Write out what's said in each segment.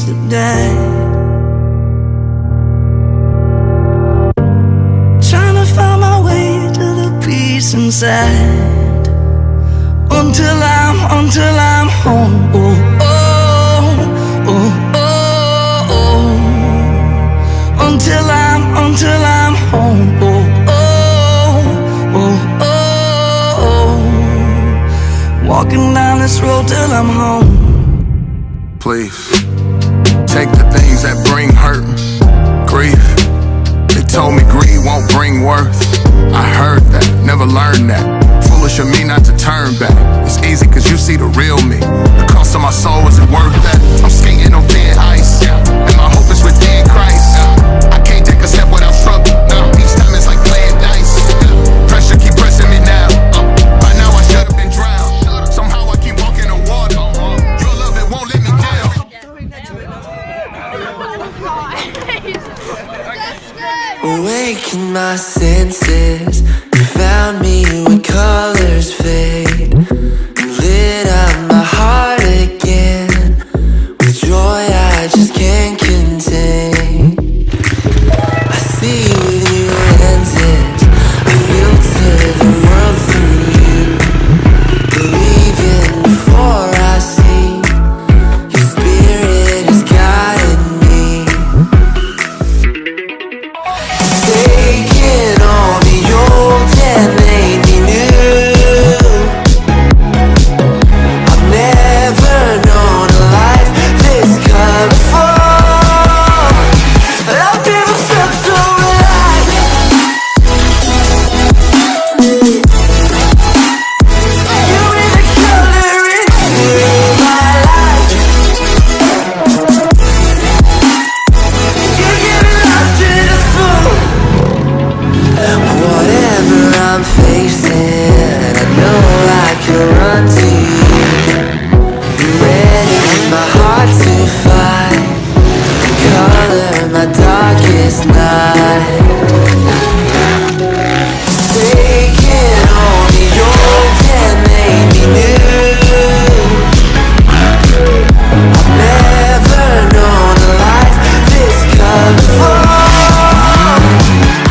today. Trying to find my way to the peace inside until I'm home. Oh, oh, oh, oh, oh. Until I'm home. Oh, oh, oh, oh, oh. Walking down this road till I'm home. Please, take the things that bring hurt, grief. They told me greed won't bring worth. I heard that, never learned that. Foolish of me not to turn back. It's easy cause you see the real me. The cost of my soul, is it worth that? I'm skating on thin ice, and my hope is within Christ. I can't take a step without struggle. Each time it's like playing dice. Pressure keep pressing me now. By now I should have been drowned. Somehow I keep walking on water. Your love, it won't let me down. Awaken my senses. You found me when colors fade. You lit up my heart again with joy I just can't contain. I see with new lenses. I filter the world through you. Believing before I see. Your spirit has guided me. Taking all the old and made me new. I've never known a life this colorful. I've never felt so alive. You bring the color into my life. You give me life to the full. Whatever I'm facing, I know I can run to you. You're ready with my heart to fight. Color my darkest night. Taking all the old and made me new. I've never known a life this colorful.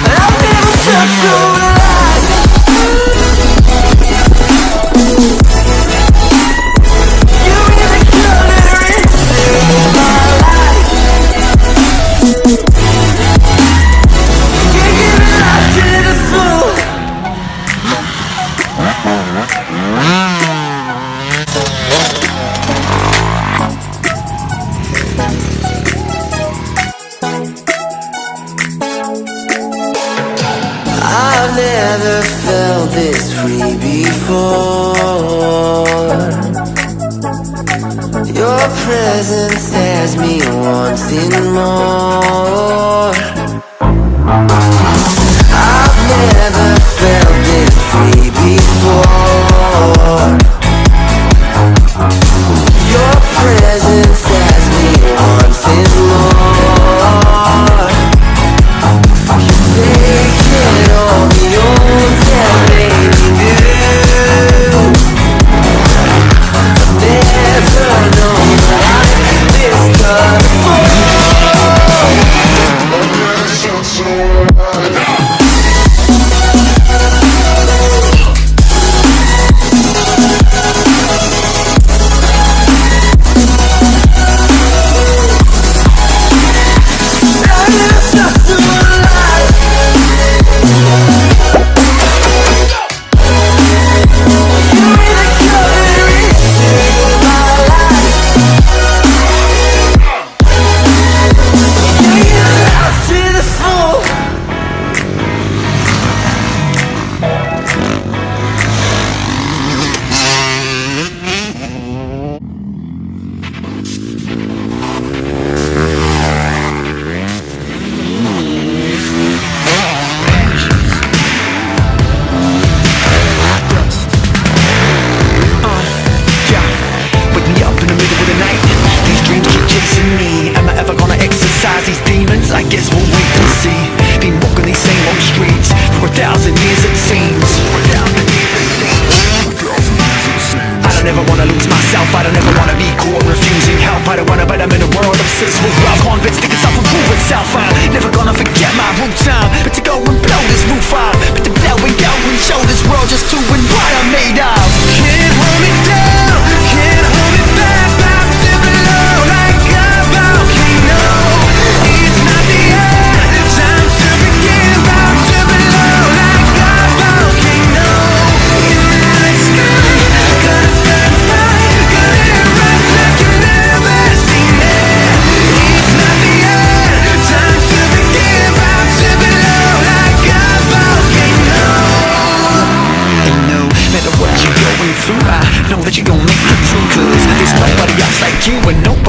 I've never felt so alive. You bring the color into my life. You give me life to the full. I've never felt this free before. Your presence has me wanting more. I've never felt this free before. Your presence has me wanting more. Taking all the old and made me new. I've never known a life this colorful.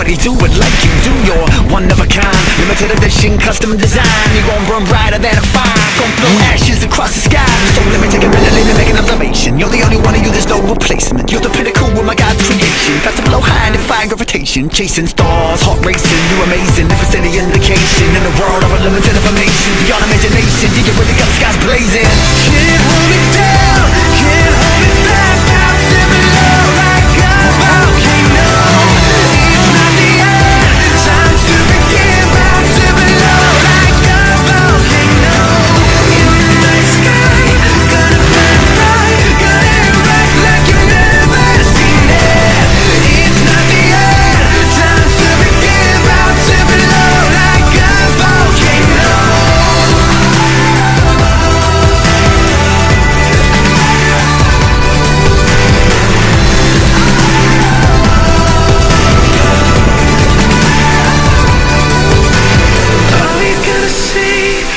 nobody do it like you do. You're one of a kind, limited edition, custom design. You gon' burn brighter than a fire, gon' blow ashes across the sky. So let me take a minute and make an observation. You're the only one of you, there's no replacement. You're the pinnacle with my God's creation. Fast to blow high and defying gravitation. Chasing stars, heart racing, you amazing. If it's any indication in the world of unlimited information, beyond imagination, you really got the skies blazing. Can't hold me down, can't hold me back. Out to below like a volcano. It's not the end, time to begin. Out to below like a volcano. In the night sky, gonna burn bright, gonna erupt like you've never seen it. It's not the end, time to begin. Out to below like a volcano.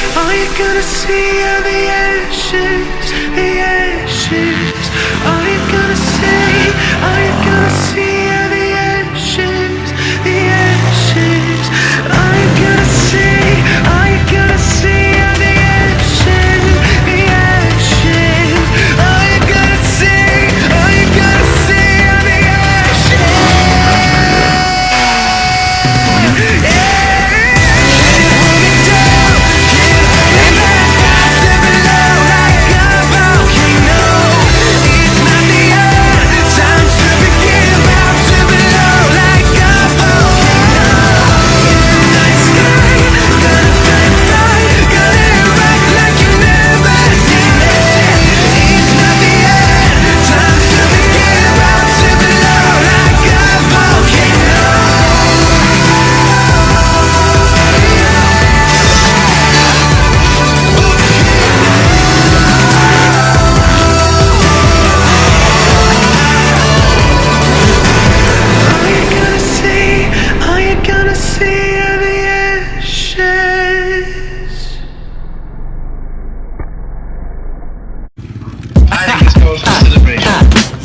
All you're gonna see are the ashes, the ashes. All you're gonna see, all you're gonna see are the ashes, the ashes. All you're gonna see, all you're gonna see are the ashes, the ashes. All you're gonna see, all you're gonna see are the ashes.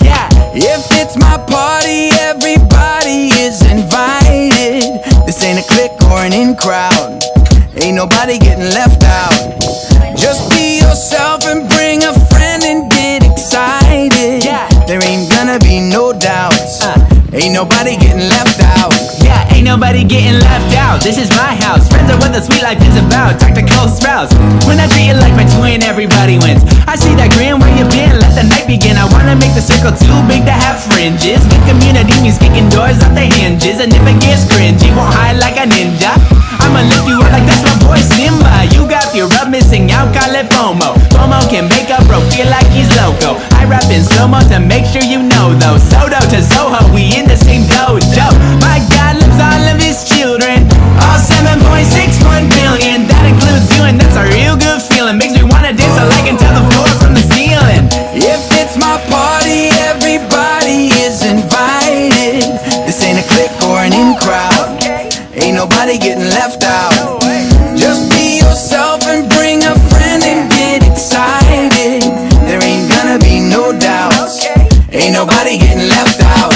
Yeah. If it's my party, everybody is invited. This ain't a clique or an in crowd. Ain't nobody getting left out. Just be yourself and bring a friend and get excited. There ain't gonna be no doubts. Ain't nobody getting left out. Yeah, ain't nobody getting left out. This is my house. Friends are what the sweet life is about. Talk to Cole Sprouse. When I treat you like my twin, everybody wins. I see that grin, where you been? Let the night begin. I wanna make the circle too big to have fringes. Get community music kicking doors off the hinges. And if it gets cringy, won't hide like a ninja. I'ma lift you up like that's my boy Simba. You got your rub missing out, call it FOMO. FOMO can make a bro feel like he's loco. I rap in slow-mo to make sure you know though. Soto to Soho, we in the same dojo. My God loves all of his children. All 7.61 billion. That includes you and that's a real good feeling. Makes me wanna dance so I can tell the floor from the ceiling. If it's my party, everybody is invited. This ain't a clique or an in crowd. Ain't nobody getting left out. Just be yourself and bring a friend and get excited. There ain't gonna be no doubts. Ain't nobody getting left out.